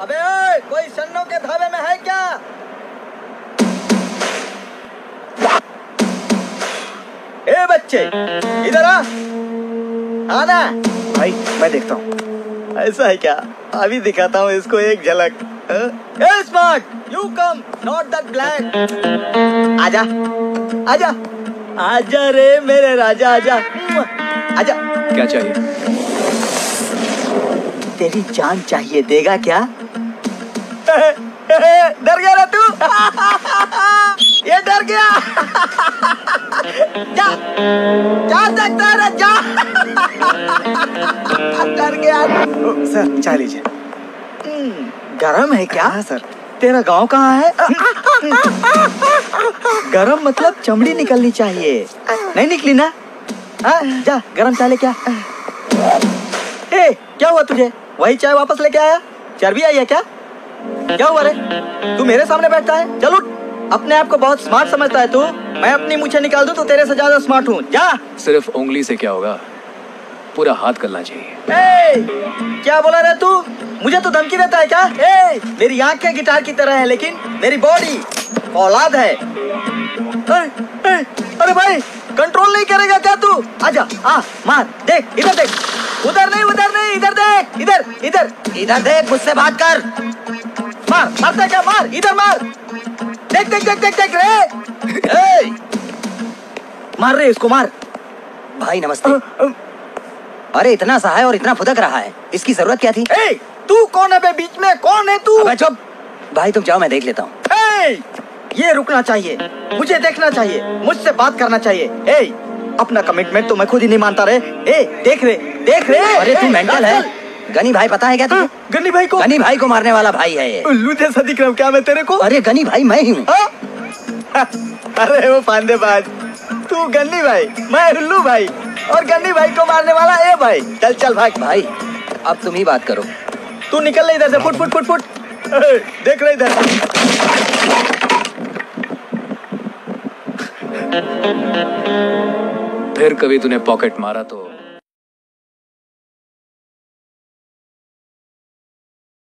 अबे ओए, कोई सन्नों के ढाबे में है क्या? ए बच्चे, इधर आ। आना। भाई मैं देखता हूँ। ऐसा है क्या? अभी दिखाता हूँ इसको एक झलक। A smart, you come, not that black. आजा, आजा, आजा रे मेरे राजा, आजा, आजा। क्या चाहिए? तेरी जान चाहिए, देगा क्या? डर गया ना तू? ये डर गया। जा, जा सकता है ना, जा। डर गया। सर चाय लीजिए। गरम है क्या? हाँ सर। तेरा गांव कहाँ है? गरम मतलब चमड़ी निकलनी चाहिए, नहीं निकली ना? हाँ, जा गरम चाय लेके आ। ए, क्या हुआ तुझे? वही चाय वापस लेके आया? चर्बी आई है क्या? क्या हुआ रे? तू मेरे सामने बैठता है? चल उठ। अपने आप को बहुत स्मार्ट समझता है तू? मैं अपनी मूछें निकाल दूं तो तेरे से ज्यादा स्मार्ट हूँ। जा। सिर्फ उंगली से क्या होगा, पूरा हाथ करना चाहिए। ए, क्या बोला रे तू? मुझे तो धमकी देता है क्या? ए, मेरी आंखें गिटार की तरह है, लेकिन मेरी बॉडी औलाद है। अरे भाई, कंट्रोल नहीं करेगा क्या तू? आजा, आ, मार, देख, इधर देख, उधर नहीं, इधर देख, इधर देख, मुझसे बात कर। मार, मारता क्या? मार, इधर मार, देख रे। ए, मार रे इसको, मार। भाई नमस्ते। अरे इतना सा है और इतना फुदक रहा है, इसकी जरूरत क्या थी? ए, तू कौन है बे बीच में? कौन है तू? अबे चुप। भाई तुम जाओ, मैं देख लेता हूँ। ये रुकना चाहिए, मुझे देखना चाहिए, मुझसे बात करना चाहिए। ए, अपना कमिटमेंट तो मैं खुद ही नहीं मानता रे। ए, देख रे। अरे तू मेंटल है? गनी भाई पता है क्या तुझे? गनी भाई को? गनी भाई को मारने वाला भाई है ये। उल्लू जैसा दिख रहा हूँ क्या मैं तेरे को? अरे गनी भाई मैं ही हूँ। अरे वो फांदेबाज, तू गन्नी भाई, मैं उल्लू भाई, और गन्नी भाई को मारने वाला ए भाई। चल भाग। भाई अब तुम ही बात करो। तू निकल ले इधर से, फुट। देख रहे इधर। फिर कभी तूने पॉकेट मारा तो